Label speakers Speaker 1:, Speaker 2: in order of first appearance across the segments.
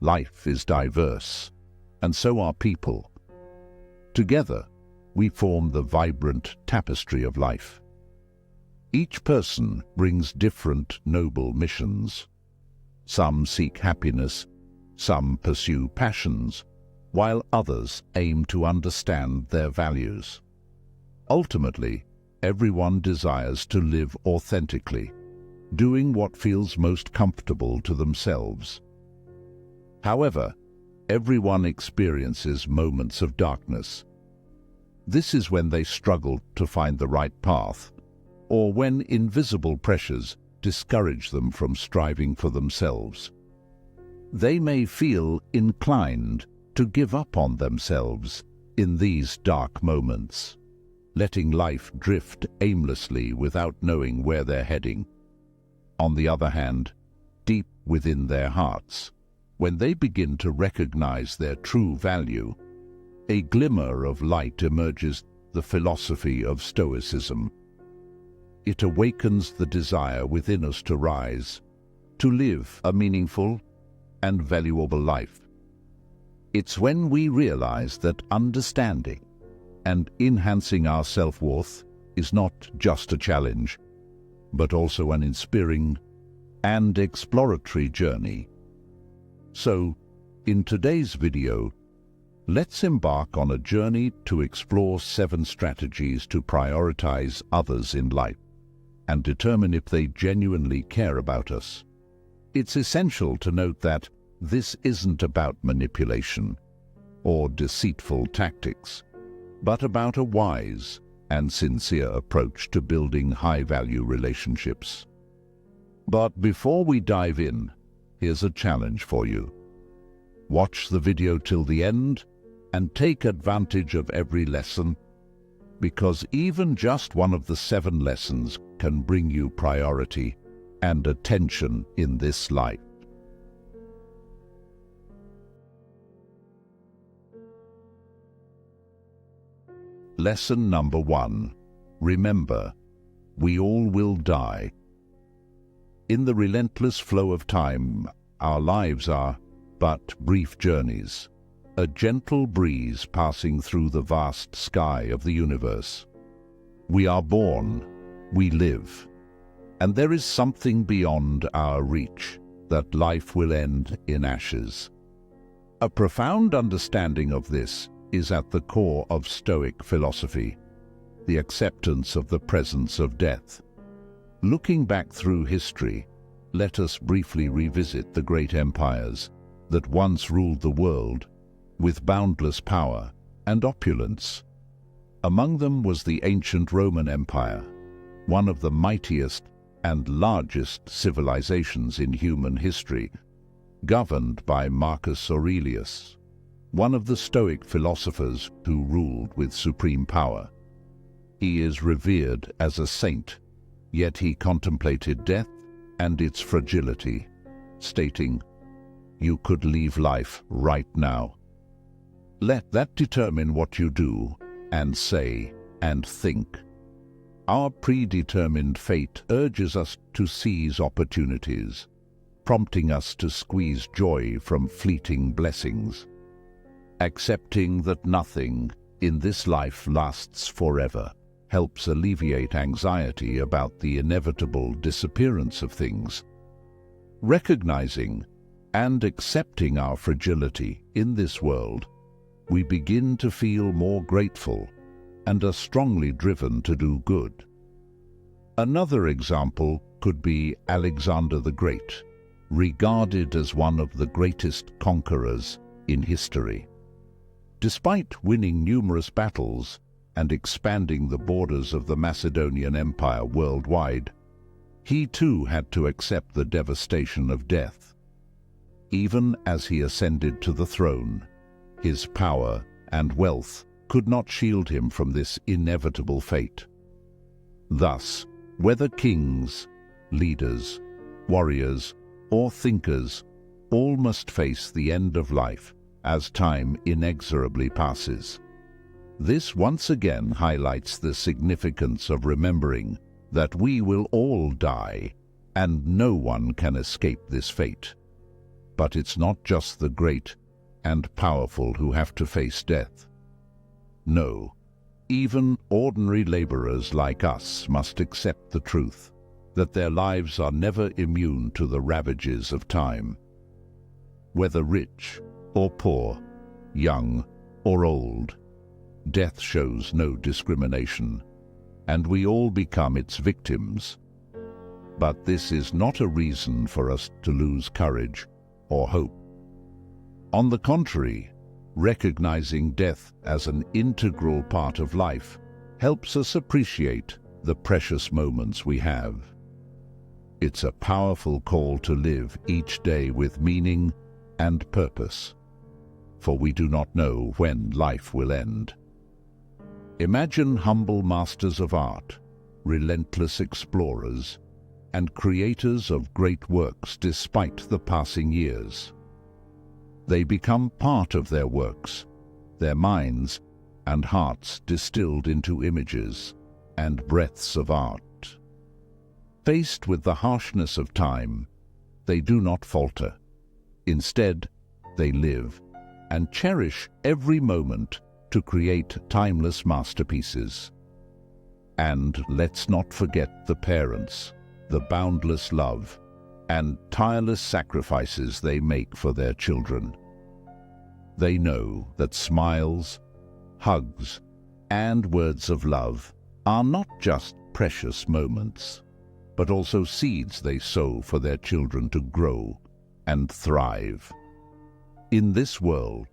Speaker 1: Life is diverse, and so are people. Together, we form the vibrant tapestry of life. Each person brings different noble missions. Some seek happiness, some pursue passions, while others aim to understand their values. Ultimately, everyone desires to live authentically, doing what feels most comfortable to themselves. However, everyone experiences moments of darkness. This is when they struggle to find the right path, or when invisible pressures discourage them from striving for themselves. They may feel inclined to give up on themselves in these dark moments, letting life drift aimlessly without knowing where they're heading. On the other hand, deep within their hearts, when they begin to recognize their true value, a glimmer of light emerges, the philosophy of Stoicism. It awakens the desire within us to rise, to live a meaningful and valuable life. It's when we realize that understanding and enhancing our self-worth is not just a challenge, but also an inspiring and exploratory journey. So, in today's video, let's embark on a journey to explore 7 strategies to prioritize others in life and determine if they genuinely care about us. It's essential to note that this isn't about manipulation or deceitful tactics, but about a wise and sincere approach to building high-value relationships. But before we dive in, here's a challenge for you. Watch the video till the end and take advantage of every lesson, because even just one of the 7 lessons can bring you priority and attention in this life. Lesson number 1. Remember, we all will die. In the relentless flow of time, our lives are but brief journeys, a gentle breeze passing through the vast sky of the universe. We are born, we live, and there is something beyond our reach, that life will end in ashes. A profound understanding of this is at the core of Stoic philosophy, the acceptance of the presence of death. Looking back through history, let us briefly revisit the great empires that once ruled the world with boundless power and opulence. Among them was the ancient Roman Empire, one of the mightiest and largest civilizations in human history, governed by Marcus Aurelius, one of the Stoic philosophers who ruled with supreme power. He is revered as a saint, yet he contemplated death and its fragility, stating, "You could leave life right now. Let that determine what you do and say and think." Our predetermined fate urges us to seize opportunities, prompting us to squeeze joy from fleeting blessings. Accepting that nothing in this life lasts forever helps alleviate anxiety about the inevitable disappearance of things. Recognizing and accepting our fragility in this world, we begin to feel more grateful and are strongly driven to do good. Another example could be Alexander the Great, regarded as one of the greatest conquerors in history. Despite winning numerous battles and expanding the borders of the Macedonian Empire worldwide, he too had to accept the devastation of death. Even as he ascended to the throne, his power and wealth could not shield him from this inevitable fate. Thus, whether kings, leaders, warriors, or thinkers, all must face the end of life as time inexorably passes. This once again highlights the significance of remembering that we will all die and no one can escape this fate. But it's not just the great and powerful who have to face death. No, even ordinary laborers like us must accept the truth that their lives are never immune to the ravages of time. Whether rich or poor, young or old, death shows no discrimination, and we all become its victims. But this is not a reason for us to lose courage or hope. On the contrary, recognizing death as an integral part of life helps us appreciate the precious moments we have. It's a powerful call to live each day with meaning and purpose, for we do not know when life will end. Imagine humble masters of art, relentless explorers, and creators of great works despite the passing years. They become part of their works, their minds and hearts distilled into images and breaths of art. Faced with the harshness of time, they do not falter. Instead, they live and cherish every moment to create timeless masterpieces. And let's not forget the parents, the boundless love and tireless sacrifices they make for their children. They know that smiles, hugs, and words of love are not just precious moments, but also seeds they sow for their children to grow and thrive. In this world,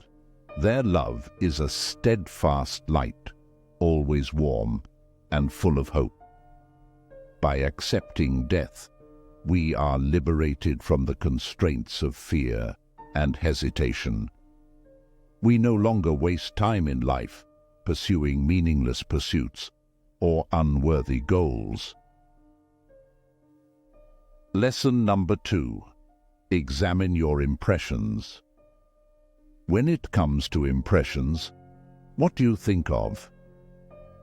Speaker 1: their love is a steadfast light, always warm and full of hope. By accepting death, we are liberated from the constraints of fear and hesitation. We no longer waste time in life pursuing meaningless pursuits or unworthy goals. Lesson number 2. Examine your impressions. When it comes to impressions, what do you think of?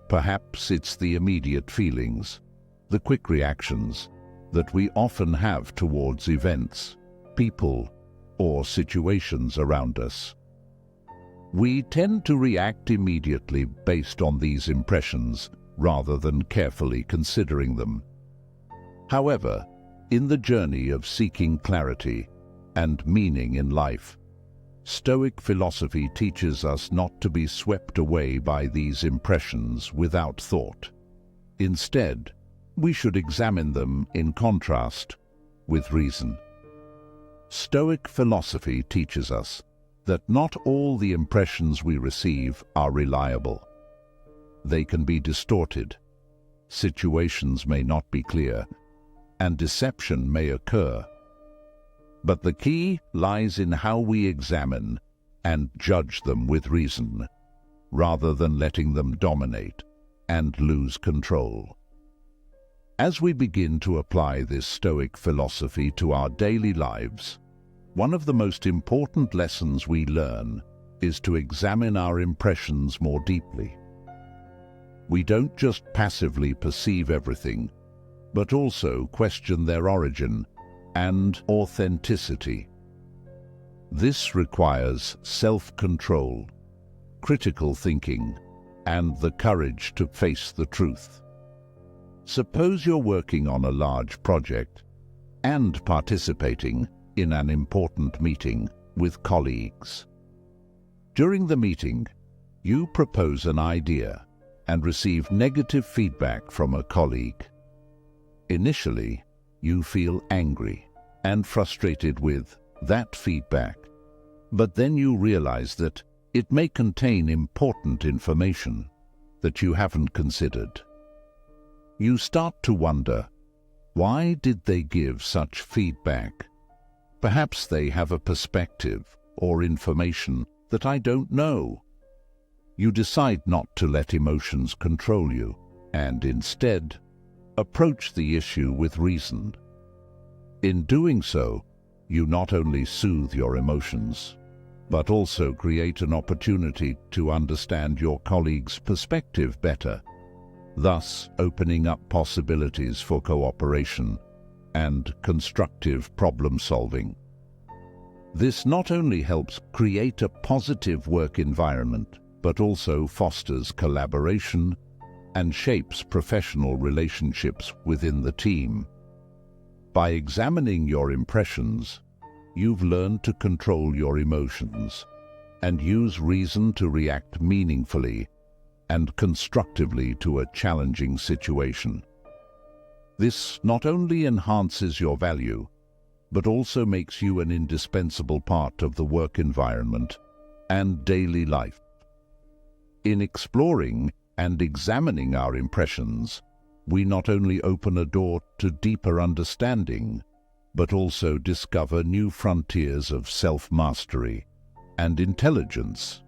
Speaker 1: Perhaps it's the immediate feelings, the quick reactions that we often have towards events, people, or situations around us. We tend to react immediately based on these impressions rather than carefully considering them. However, in the journey of seeking clarity and meaning in life, Stoic philosophy teaches us not to be swept away by these impressions without thought. Instead, we should examine them in contrast with reason. Stoic philosophy teaches us that not all the impressions we receive are reliable. They can be distorted, situations may not be clear, and deception may occur. But the key lies in how we examine and judge them with reason, rather than letting them dominate and lose control. As we begin to apply this Stoic philosophy to our daily lives, one of the most important lessons we learn is to examine our impressions more deeply. We don't just passively perceive everything, but also question their origin and authenticity. This requires self-control, critical thinking, and the courage to face the truth. Suppose you're working on a large project and participating in an important meeting with colleagues. During the meeting, you propose an idea and receive negative feedback from a colleague. Initially, you feel angry and frustrated with that feedback, but then you realize that it may contain important information that you haven't considered. You start to wonder, why did they give such feedback? Perhaps they have a perspective or information that I don't know. You decide not to let emotions control you, and instead approach the issue with reason. In doing so, you not only soothe your emotions, but also create an opportunity to understand your colleague's perspective better, thus opening up possibilities for cooperation and constructive problem-solving. This not only helps create a positive work environment, but also fosters collaboration and shapes professional relationships within the team. By examining your impressions, you've learned to control your emotions and use reason to react meaningfully and constructively to a challenging situation. This not only enhances your value, but also makes you an indispensable part of the work environment and daily life. In exploring and examining our impressions, we not only open a door to deeper understanding, but also discover new frontiers of self-mastery and intelligence.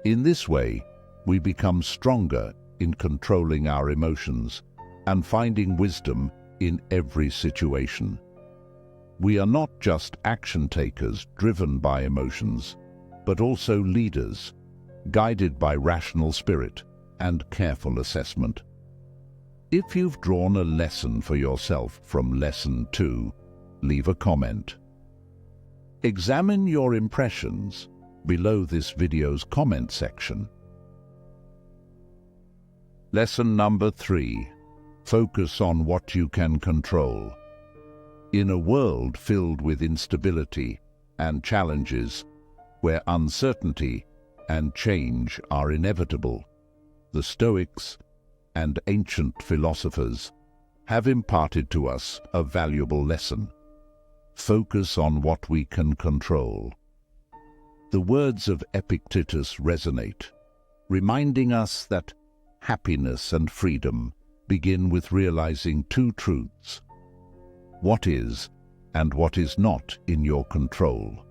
Speaker 1: In this way, we become stronger in controlling our emotions and finding wisdom in every situation. We are not just action takers driven by emotions, but also leaders, guided by rational spirit and careful assessment. If you've drawn a lesson for yourself from Lesson 2, leave a comment. Examine your impressions below this video's comment section. Lesson number 3. Focus on what you can control. In a world filled with instability and challenges, where uncertainty and change are inevitable, the Stoics and ancient philosophers have imparted to us a valuable lesson. Focus on what we can control. The words of Epictetus resonate, reminding us that happiness and freedom begin with realizing two truths: what is and what is not in your control.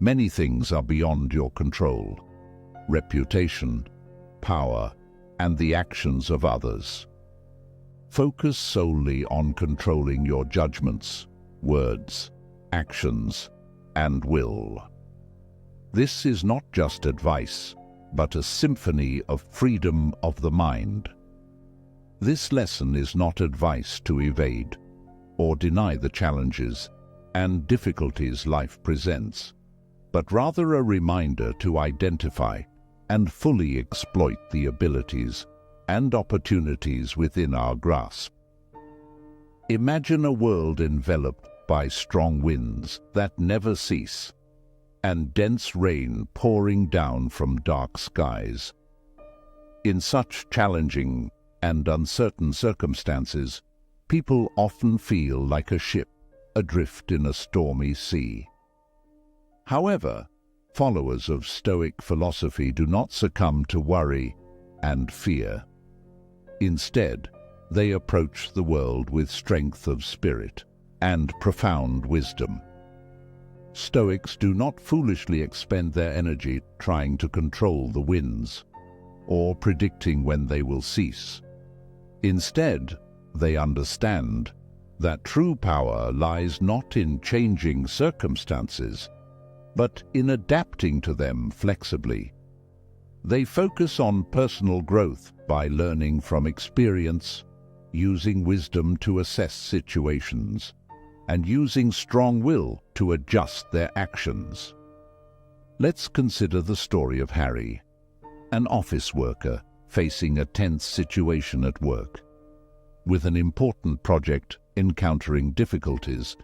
Speaker 1: Many things are beyond your control: reputation, power, and the actions of others. Focus solely on controlling your judgments, words, actions, and will. This is not just advice, but a symphony of freedom of the mind. This lesson is not advice to evade or deny the challenges and difficulties life presents, but rather a reminder to identify and fully exploit the abilities and opportunities within our grasp. Imagine a world enveloped by strong winds that never cease, and dense rain pouring down from dark skies. In such challenging and uncertain circumstances, people often feel like a ship adrift in a stormy sea. However, followers of Stoic philosophy do not succumb to worry and fear. Instead, they approach the world with strength of spirit and profound wisdom. Stoics do not foolishly expend their energy trying to control the winds or predicting when they will cease. Instead, they understand that true power lies not in changing circumstances, but in adapting to them flexibly. They focus on personal growth by learning from experience, using wisdom to assess situations, and using strong will to adjust their actions. Let's consider the story of Harry, an office worker facing a tense situation at work. With an important project encountering difficulties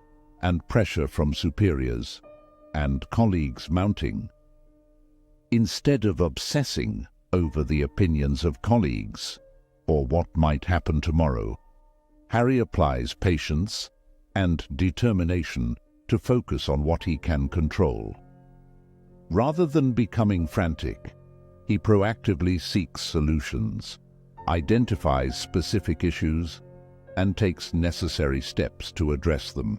Speaker 1: and pressure from superiors and colleagues mounting, instead of obsessing over the opinions of colleagues or what might happen tomorrow, Harry applies patience and determination to focus on what he can control. Rather than becoming frantic, he proactively seeks solutions, identifies specific issues, and takes necessary steps to address them.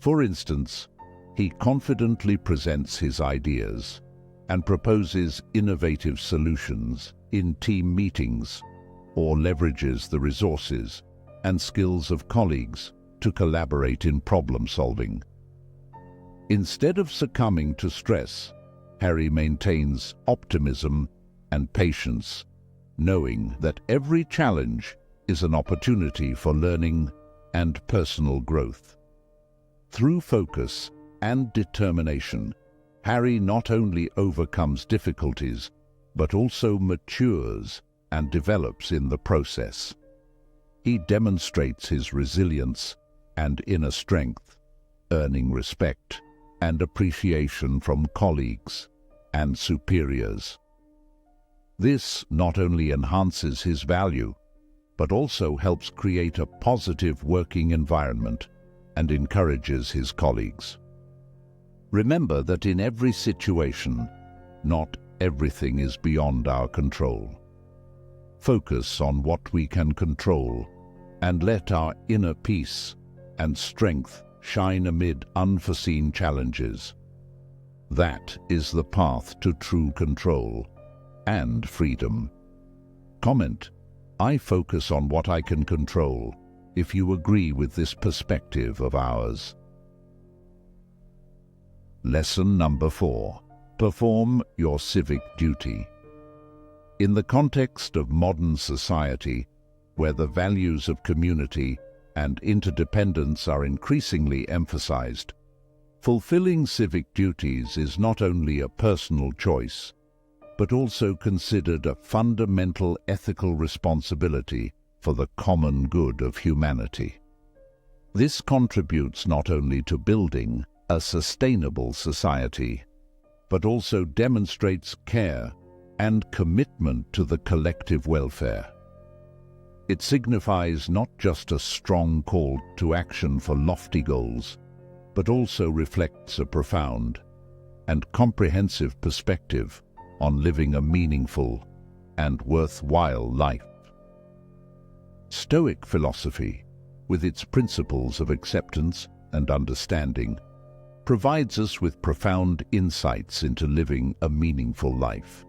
Speaker 1: For instance, he confidently presents his ideas and proposes innovative solutions in team meetings, or leverages the resources and skills of colleagues to collaborate in problem solving. Instead of succumbing to stress, Harry maintains optimism and patience, knowing that every challenge is an opportunity for learning and personal growth. Through focus and determination, Harry not only overcomes difficulties, but also matures and develops in the process. He demonstrates his resilience and inner strength, earning respect and appreciation from colleagues and superiors. This not only enhances his value, but also helps create a positive working environment and encourages his colleagues. Remember that in every situation, not everything is beyond our control. Focus on what we can control and let our inner peace and strength shine amid unforeseen challenges. That is the path to true control and freedom. Comment, "I focus on what I can control," if you agree with this perspective of ours. Lesson number 4. Perform your civic duty. In the context of modern society, where the values of community and interdependence are increasingly emphasized, fulfilling civic duties is not only a personal choice, but also considered a fundamental ethical responsibility for the common good of humanity. This contributes not only to building a sustainable society, but also demonstrates care and commitment to the collective welfare. It signifies not just a strong call to action for lofty goals, but also reflects a profound and comprehensive perspective on living a meaningful and worthwhile life. Stoic philosophy, with its principles of acceptance and understanding, provides us with profound insights into living a meaningful life,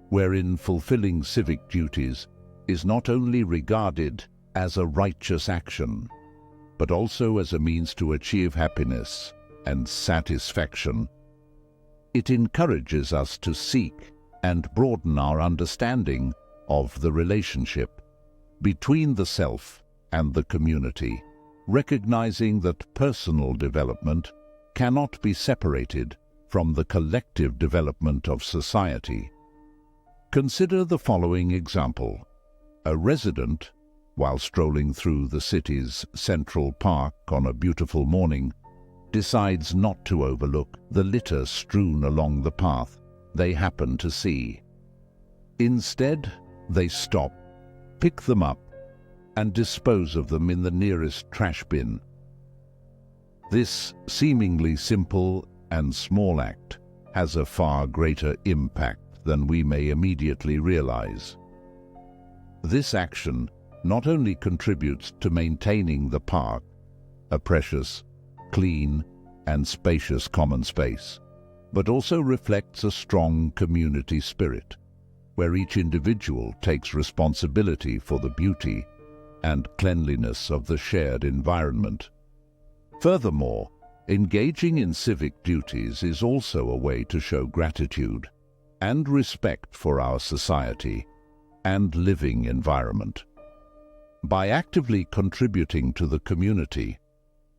Speaker 1: wherein fulfilling civic duties is not only regarded as a righteous action, but also as a means to achieve happiness and satisfaction. It encourages us to seek and broaden our understanding of the relationship between the self and the community, recognizing that personal development cannot be separated from the collective development of society. Consider the following example. A resident, while strolling through the city's central park on a beautiful morning, decides not to overlook the litter strewn along the path they happen to see. Instead, they stop, pick them up, and dispose of them in the nearest trash bin. This seemingly simple and small act has a far greater impact than we may immediately realize. This action not only contributes to maintaining the park, a precious, clean, and spacious common space, but also reflects a strong community spirit, where each individual takes responsibility for the beauty and cleanliness of the shared environment. Furthermore, engaging in civic duties is also a way to show gratitude and respect for our society and living environment. By actively contributing to the community,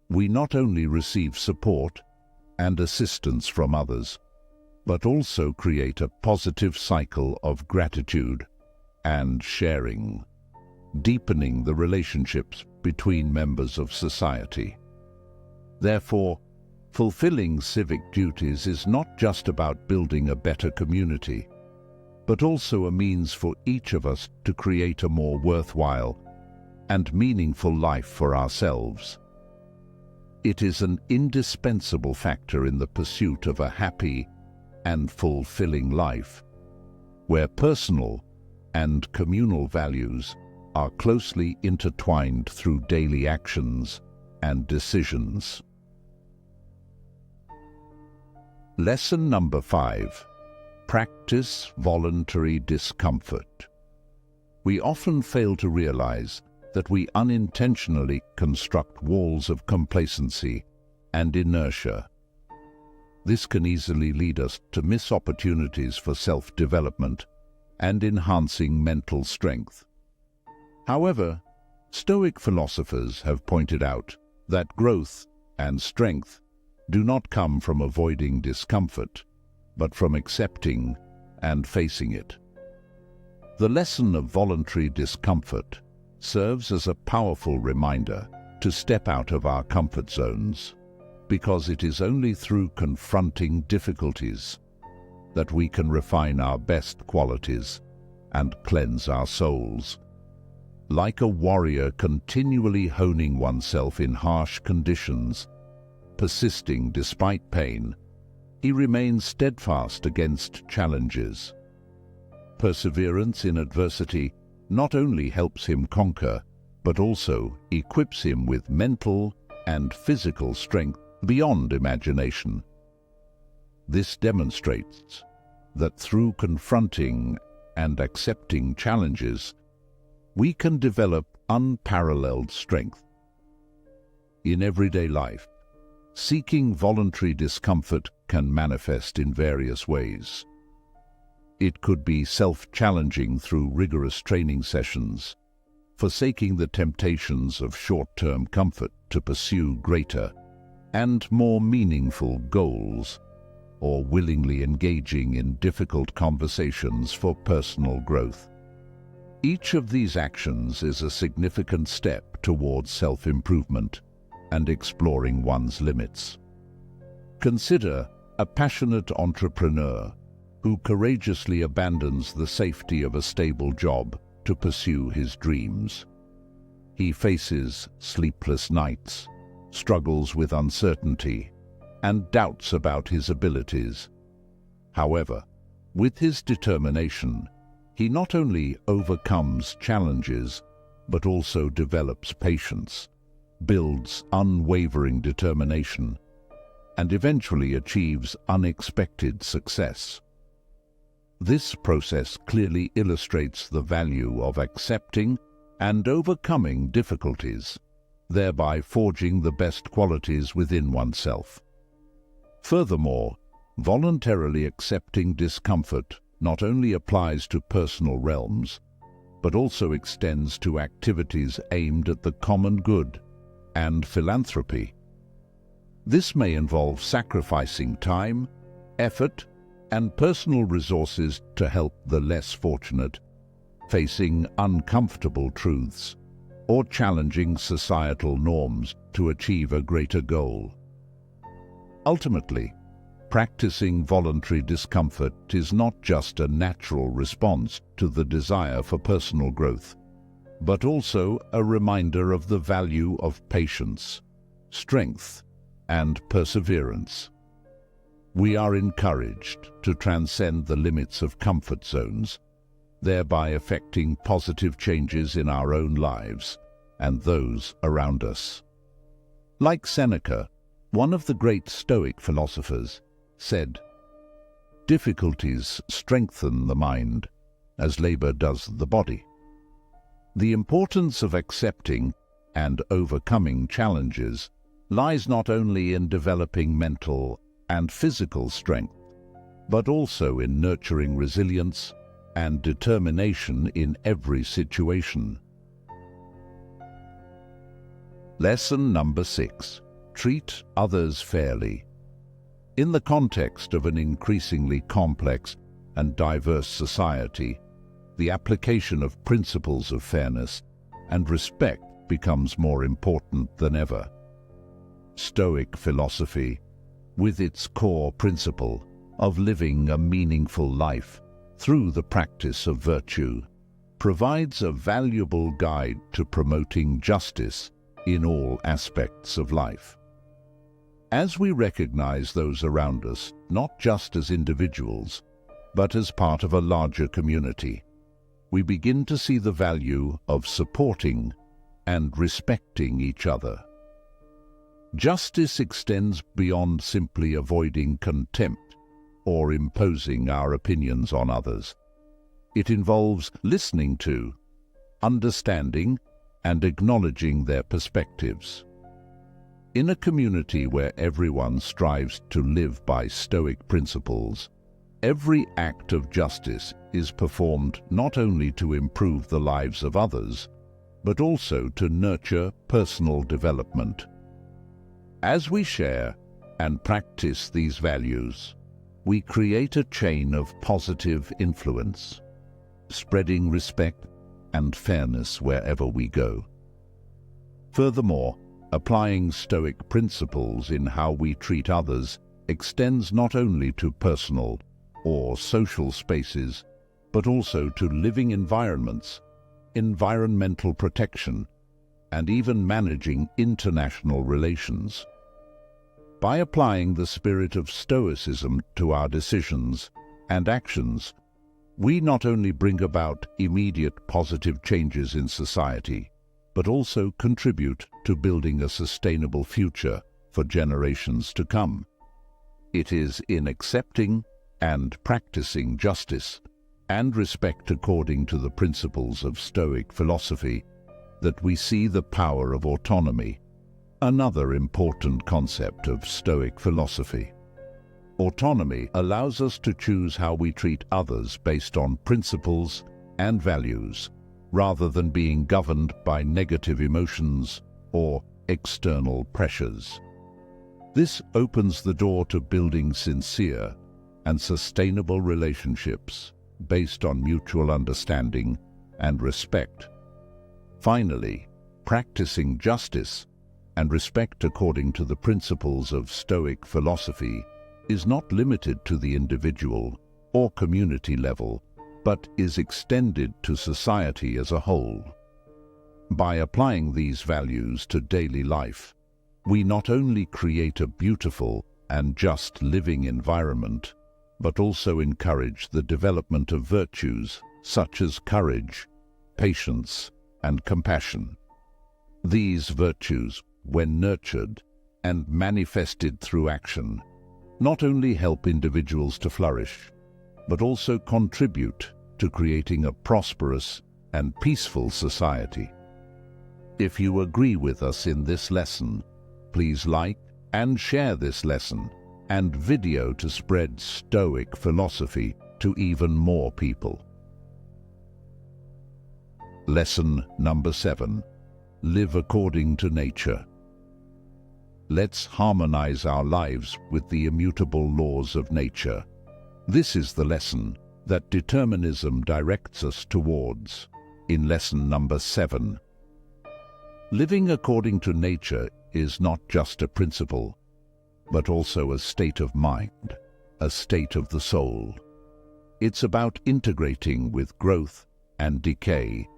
Speaker 1: we not only receive support and assistance from others, but also create a positive cycle of gratitude and sharing, deepening the relationships between members of society. Therefore, fulfilling civic duties is not just about building a better community, but also a means for each of us to create a more worthwhile and meaningful life for ourselves. It is an indispensable factor in the pursuit of a happy and fulfilling life, where personal and communal values are closely intertwined through daily actions and decisions. Lesson number 5. Practice voluntary discomfort. We often fail to realize that we unintentionally construct walls of complacency and inertia. This can easily lead us to miss opportunities for self-development and enhancing mental strength. However, Stoic philosophers have pointed out that growth and strength do not come from avoiding discomfort, but from accepting and facing it. The lesson of voluntary discomfort serves as a powerful reminder to step out of our comfort zones, because it is only through confronting difficulties that we can refine our best qualities and cleanse our souls. Like a warrior continually honing oneself in harsh conditions, persisting despite pain, he remains steadfast against challenges. Perseverance in adversity not only helps him conquer, but also equips him with mental and physical strength beyond imagination. This demonstrates that through confronting and accepting challenges, we can develop unparalleled strength. In everyday life, seeking voluntary discomfort can manifest in various ways. It could be self-challenging through rigorous training sessions, forsaking the temptations of short-term comfort to pursue greater and more meaningful goals, or willingly engaging in difficult conversations for personal growth. Each of these actions is a significant step towards self-improvement and exploring one's limits. Consider a passionate entrepreneur who courageously abandons the safety of a stable job to pursue his dreams. He faces sleepless nights, struggles with uncertainty, and doubts about his abilities. However, with his determination, he not only overcomes challenges, but also develops patience, builds unwavering determination, and eventually achieves unexpected success. This process clearly illustrates the value of accepting and overcoming difficulties, thereby forging the best qualities within oneself. Furthermore, voluntarily accepting discomfort not only applies to personal realms, but also extends to activities aimed at the common good and philanthropy. This may involve sacrificing time, effort, and personal resources to help the less fortunate, facing uncomfortable truths, or challenging societal norms to achieve a greater goal. Ultimately, practicing voluntary discomfort is not just a natural response to the desire for personal growth, but also a reminder of the value of patience, strength, and perseverance. We are encouraged to transcend the limits of comfort zones, thereby effecting positive changes in our own lives and those around us. Like Seneca, one of the great Stoic philosophers, said, "Difficulties strengthen the mind, as labor does the body." The importance of accepting and overcoming challenges lies not only in developing mental and physical strength, but also in nurturing resilience and determination in every situation. Lesson number 6. Treat others fairly. In the context of an increasingly complex and diverse society, the application of principles of fairness and respect becomes more important than ever. Stoic philosophy, with its core principle of living a meaningful life through the practice of virtue, provides a valuable guide to promoting justice in all aspects of life. As we recognize those around us not just as individuals, but as part of a larger community, we begin to see the value of supporting and respecting each other. Justice extends beyond simply avoiding contempt or imposing our opinions on others. It involves listening to, understanding, and acknowledging their perspectives. In a community where everyone strives to live by Stoic principles, every act of justice is performed not only to improve the lives of others, but also to nurture personal development. As we share and practice these values, we create a chain of positive influence, spreading respect and fairness wherever we go. Furthermore, applying Stoic principles in how we treat others extends not only to personal or social spaces, but also to living environments, environmental protection, and even managing international relations. By applying the spirit of Stoicism to our decisions and actions, we not only bring about immediate positive changes in society, but also contribute to building a sustainable future for generations to come. It is in accepting and practicing justice and respect according to the principles of Stoic philosophy that we see the power of autonomy, another important concept of Stoic philosophy. Autonomy allows us to choose how we treat others based on principles and values, rather than being governed by negative emotions or external pressures. This opens the door to building sincere and sustainable relationships based on mutual understanding and respect. Finally, practicing justice and respect according to the principles of Stoic philosophy is not limited to the individual or community level, but is extended to society as a whole. By applying these values to daily life, we not only create a beautiful and just living environment, but also encourage the development of virtues such as courage, patience, and compassion. These virtues, when nurtured and manifested through action, not only help individuals to flourish, but also contribute to creating a prosperous and peaceful society. If you agree with us in this lesson, please like and share this lesson and video to spread Stoic philosophy to even more people. Lesson number 7. Live according to nature. Let's harmonize our lives with the immutable laws of nature. This is the lesson that determinism directs us towards in lesson number 7. Living according to nature is not just a principle, but also a state of mind, a state of the soul. It's about integrating with growth and decay,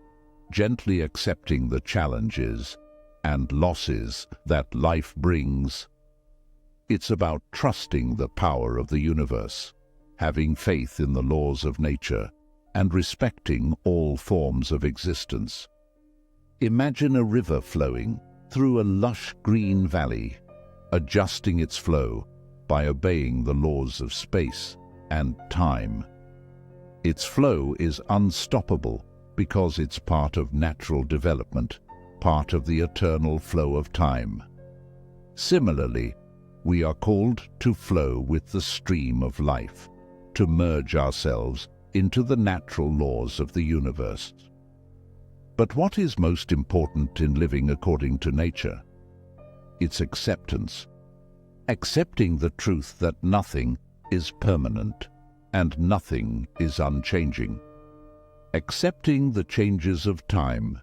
Speaker 1: gently accepting the challenges and losses that life brings. It's about trusting the power of the universe, having faith in the laws of nature, and respecting all forms of existence. Imagine a river flowing through a lush green valley, adjusting its flow by obeying the laws of space and time. Its flow is unstoppable because it's part of natural development, part of the eternal flow of time. Similarly, we are called to flow with the stream of life, to merge ourselves into the natural laws of the universe. But what is most important in living according to nature? It's acceptance. Accepting the truth that nothing is permanent and nothing is unchanging. Accepting the changes of time,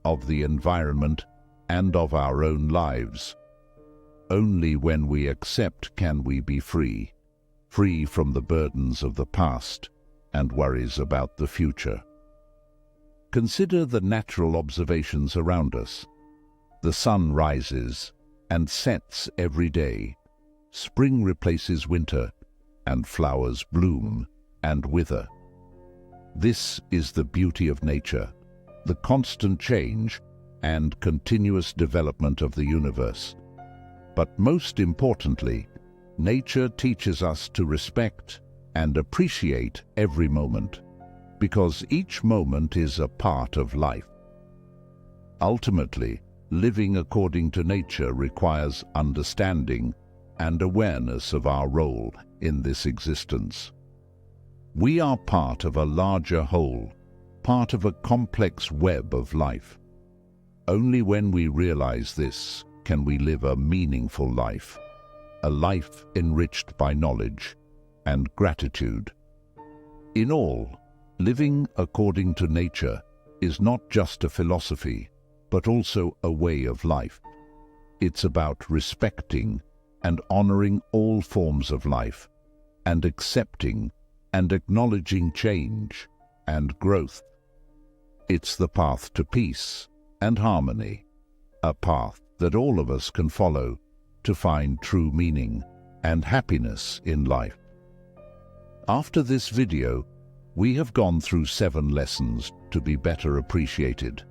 Speaker 1: of the environment, and of our own lives. Only when we accept can we be free, free from the burdens of the past and worries about the future. Consider the natural observations around us. The sun rises and sets every day. Spring replaces winter, and flowers bloom and wither. This is the beauty of nature, the constant change and continuous development of the universe. But most importantly, nature teaches us to respect and appreciate every moment, because each moment is a part of life. Ultimately, living according to nature requires understanding and awareness of our role in this existence. We are part of a larger whole, part of a complex web of life. Only when we realize this can we live a meaningful life. a life enriched by knowledge and gratitude. In all, living according to nature is not just a philosophy, but also a way of life. It's about respecting and honoring all forms of life, and accepting and acknowledging change and growth. It's the path to peace and harmony, a path that all of us can follow to find true meaning and happiness in life. After this video, we have gone through 7 lessons to be better appreciated.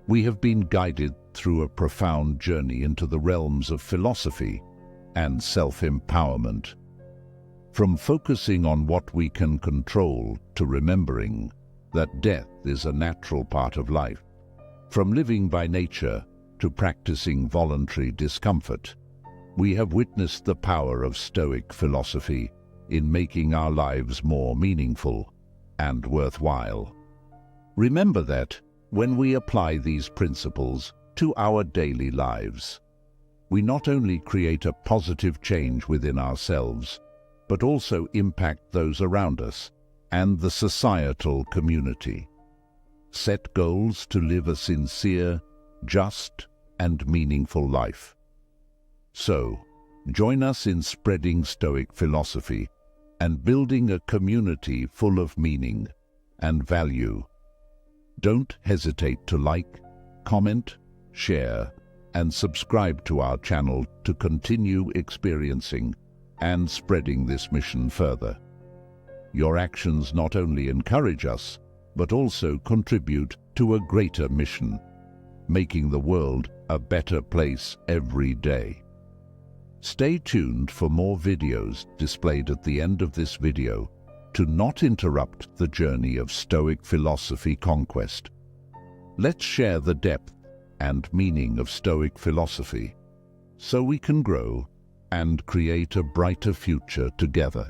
Speaker 1: We have been guided through a profound journey into the realms of philosophy and self-empowerment. From focusing on what we can control to remembering that death is a natural part of life. From living by nature to practicing voluntary discomfort, we have witnessed the power of Stoic philosophy in making our lives more meaningful and worthwhile. Remember that when we apply these principles to our daily lives, we not only create a positive change within ourselves, but also impact those around us and the societal community. Set goals to live a sincere, just, and meaningful life. So, join us in spreading Stoic philosophy and building a community full of meaning and value. Don't hesitate to like, comment, share, and subscribe to our channel to continue experiencing and spreading this mission further. Your actions not only encourage us, but also contribute to a greater mission, making the world a better place every day. Stay tuned for more videos displayed at the end of this video to not interrupt the journey of Stoic philosophy conquest. Let's share the depth and meaning of Stoic philosophy so we can grow and create a brighter future together.